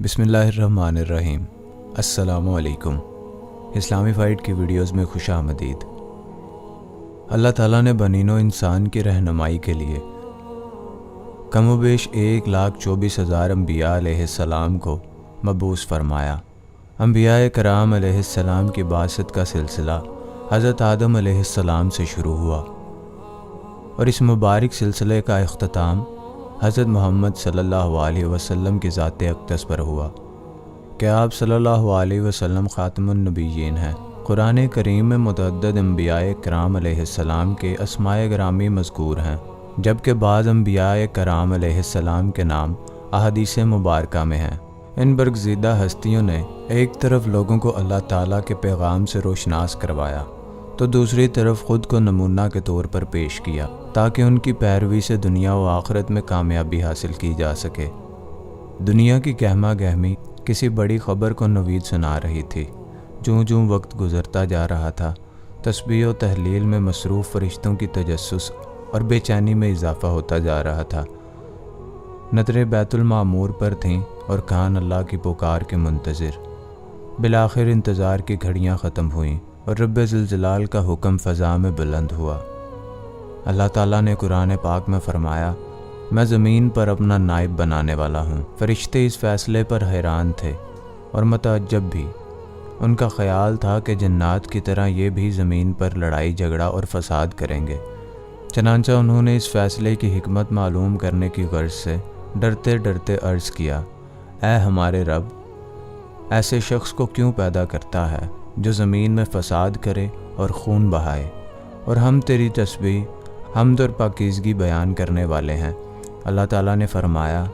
बिस्मिल्लाहिर्रहमानिर्रहीम। अस्सलामु अलैकुम। इस्लामी फ़ाइट की वीडियोज़ में खुश आमदीद। अल्लाह ताला ने बनीनो इंसान की रहनुमाई के लिए कमोबेश 1,24,000 अम्बिया अलैहिस्सलाम को मबूस फरमाया। अम्बिया कराम अलैहिस्सलाम की बासत का सिलसिला हज़रत आदम अलैहिस्सलाम से शुरू हुआ और इस मुबारक सिलसिले का इख्तिताम हज़रत मोहम्मद सल्लल्लाहु अलैहि वसल्लम की ज़ात अक़दस पर हुआ कि आप सल्लल्लाहु अलैहि वसल्लम ख़ातमुन नबिय्यीन हैं। कुरान करीम में मुतअद्दिद अम्बियाए कराम अलैहिस्सलाम के अस्माए गिरामी मज़कूर हैं, जबकि बाज़ अम्बियाए कराम अलैहिस्सलाम के नाम अहादीस मुबारका में हैं। इन बरगज़ीदा हस्तियों ने एक तरफ लोगों को अल्लाह ताला के पैगाम से रोशनास करवाया तो दूसरी तरफ ख़ुद को नमूना के तौर पर पेश किया ताकि उनकी पैरवी से दुनिया व आखिरत में कामयाबी हासिल की जा सके। दुनिया की गहमा गहमी किसी बड़ी ख़बर को नवीद सुना रही थी। जूँ जूँ वक्त गुज़रता जा रहा था, तस्बीह व तहलील में मसरूफ़ फ़रिश्तों की तजस्सुस और बेचैनी में इजाफ़ा होता जा रहा था। नज़रें बैतुल मामूर पर थीं और कान अल्लाह की पुकार के मुंतज़िर। बिलाखिर इंतज़ार की घड़ियाँ ख़त्म हुईं और रब्बे ज़िलज़लाल का हुक्म फ़ज़ा में बुलंद हुआ। अल्लाह ताला ने कुरान पाक में फ़रमाया, मैं ज़मीन पर अपना नाइब बनाने वाला हूँ। फ़रिश्ते इस फ़ैसले पर हैरान थे और मतअज्जब भी। उनका ख़याल था कि जन्नात की तरह ये भी ज़मीन पर लड़ाई झगड़ा और फ़साद करेंगे। चनांचा उन्होंने इस फ़ैसले की हिकमत मालूम करने की गर्ज से डरते डरते अर्ज़ किया, ऐ हमारे रब, ऐसे शख्स को क्यों पैदा करता है जो ज़मीन में फ़साद करे और खून बहाए, और हम तेरी तस्बीह हम्द और पाकीज़गी बयान करने वाले हैं। अल्लाह ताला ने फ़रमाया,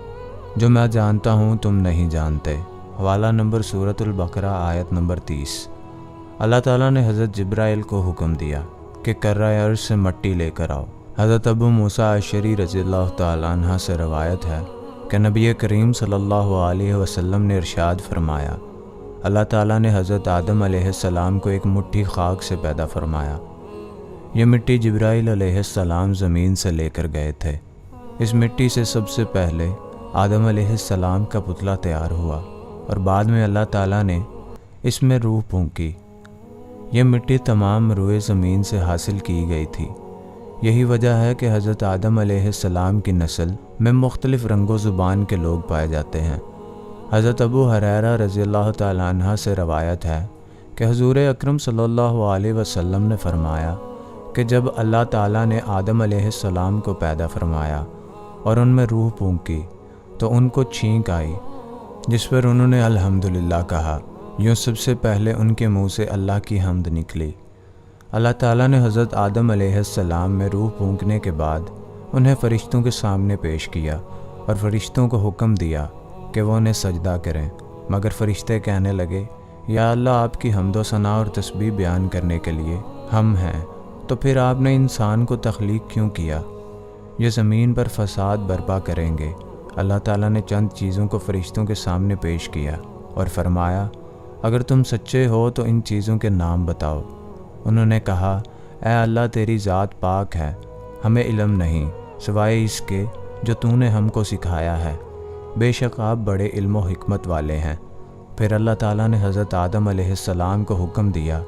जो मैं जानता हूँ तुम नहीं जानते। हवाला नंबर सूरतुल बकरा आयत नंबर 30। अल्लाह ताला ने हज़रत जिब्राइल को हुक्म दिया कि कर्रा अर्श से मट्टी लेकर आओ। हज़रत अबू मूसा अशरी रज़ियल्लाहु ताला अन्हा से रवायत है कि नबी करीम सल्लल्लाहु अलैहि वसल्लम ने इरशाद फरमाया, अल्लाह ताला ने हज़रत आदम अलैहिस्सलाम को एक मुट्ठी खाक से पैदा फरमाया। ये मिट्टी जिब्राइल अलैहिस्सलाम ज़मीन से लेकर गए थे। इस मिट्टी से सबसे पहले आदम अलैहिस्सलाम का पुतला तैयार हुआ और बाद में अल्लाह ताला ने इसमें रूह फूंकी। ये मिट्टी तमाम रूए ज़मीन से हासिल की गई थी। यही वजह है कि हज़रत आदम अलैहिस्सलाम की नस्ल में मुख्तलिफ़ रंगो ज़ुबान के लोग पाए जाते हैं। हज़रत अबू हुरैरा रज़ियल्लाहु ताला अन्हा से रवायत है कि हुज़ूर अकरम सल्लल्लाहु अलैहि वसल्लम ने फ़रमाया कि जब अल्लाह ताला ने आदम अलैहिस्सलाम को पैदा फरमाया और उनमें रूह फूंकी तो उनको छींक आई, जिस पर उन्होंने अल्हम्दुलिल्लाह कहा। यूँ सबसे पहले उनके मुँह से अल्लाह की हम्द निकली। अल्लाह ताला ने हज़रत आदम अलैहिस्सलाम में रूह फूंकने के बाद उन्हें फ़रिश्तों के सामने पेश किया और फ़रिश्तों को हुक्म दिया कि वो उन्हें सजदा करें, मगर फ़रिश्ते कहने लगे, या अल्लाह, आपकी हम्द व सना और तस्बीह बयान करने के लिए हम हैं, तो फिर आपने इंसान को तख्लीक क्यों किया? ये ज़मीन पर फ़साद बर्पा करेंगे। अल्लाह ताला ने चंद चीज़ों को फ़रिश्तों के सामने पेश किया और फ़रमाया, अगर तुम सच्चे हो तो इन चीज़ों के नाम बताओ। उन्होंने कहा, ऐ अल्लाह, तेरी ज़ात पाक है, हमें इल्म नहीं सिवाय इसके जो तूने हमको सिखाया है। बेशक आप बड़े इल्म व हिकमत वाले हैं। फिर अल्लाह ताला ने हज़रत आदम अलैहिस्सलाम को हुक्म दिया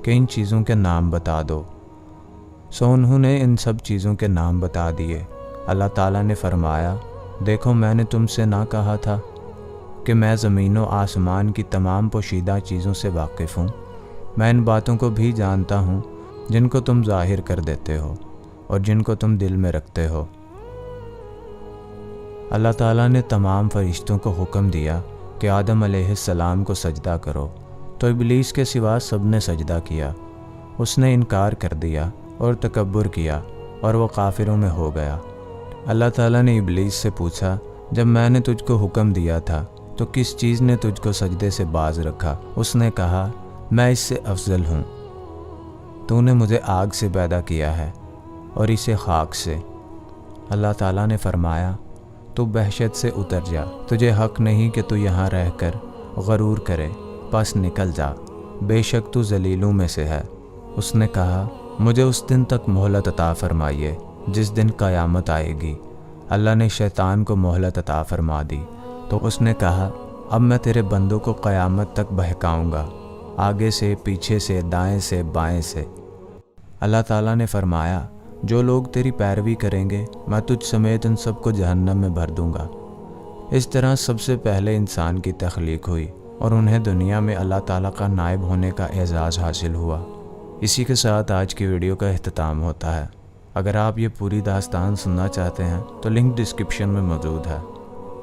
कि इन चीज़ों के नाम बता दो। सो उन्होंने इन सब चीज़ों के नाम बता दिए। अल्लाह ताला ने फ़रमाया, देखो, मैंने तुमसे ना कहा था कि मैं ज़मीन व आसमान की तमाम पोशीदा चीज़ों से वाकिफ़ हूँ। मैं इन बातों को भी जानता हूँ जिनको तुम ज़ाहिर कर देते हो और जिनको तुम दिल में रखते हो। अल्लाह ताला ने तमाम फ़रिश्तों को हुक्म दिया कि आदम अलैहिस्सलाम को सजदा करो, तो इब्लीस के सिवा सब ने सजदा किया। उसने इनकार कर दिया और तकब्बुर किया और वो काफिरों में हो गया। अल्लाह ताला ने इब्लीस से पूछा, जब मैंने तुझको हुक्म दिया था तो किस चीज़ ने तुझको सजदे से बाज रखा? उसने कहा, मैं इससे अफजल हूँ। तूने मुझे आग से पैदा किया है और इसे खाक से। अल्लाह ताला ने फ़रमाया, तू बहशत से उतर जा, तुझे हक़ नहीं कि तू यहाँ रहकर गरूर करे, बस निकल जा, बेशक तू जलीलों में से है। उसने कहा, मुझे उस दिन तक मोहलत अता फरमाइए जिस दिन क़यामत आएगी। अल्लाह ने शैतान को मोहलत अता फरमा दी तो उसने कहा, اب میں تیرے بندوں کو قیامت تک بہکاؤں گا، آگے سے، پیچھے سے، دائیں سے، بائیں سے۔ اللہ تعالیٰ نے فرمایا، جو لوگ تیری پیروی کریں گے میں تجھ سمیت ان سب کو جہنم میں بھر دوں گا۔ اس طرح سب سے پہلے انسان کی تخلیق ہوئی اور انہیں دنیا میں اللہ تعالیٰ کا نائب ہونے کا اعزاز حاصل ہوا۔ اسی کے ساتھ آج کی ویڈیو کا اختتام ہوتا ہے۔ اگر آپ یہ پوری داستان سننا چاہتے ہیں تو لنک ڈسکرپشن میں موجود ہے۔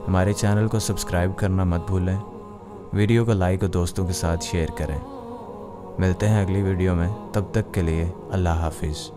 ہمارے چینل کو سبسکرائب کرنا مت بھولیں، ویڈیو کو لائک اور دوستوں کے ساتھ شیئر کریں۔ ملتے ہیں اگلی ویڈیو میں، تب تک کے لیے اللہ حافظ۔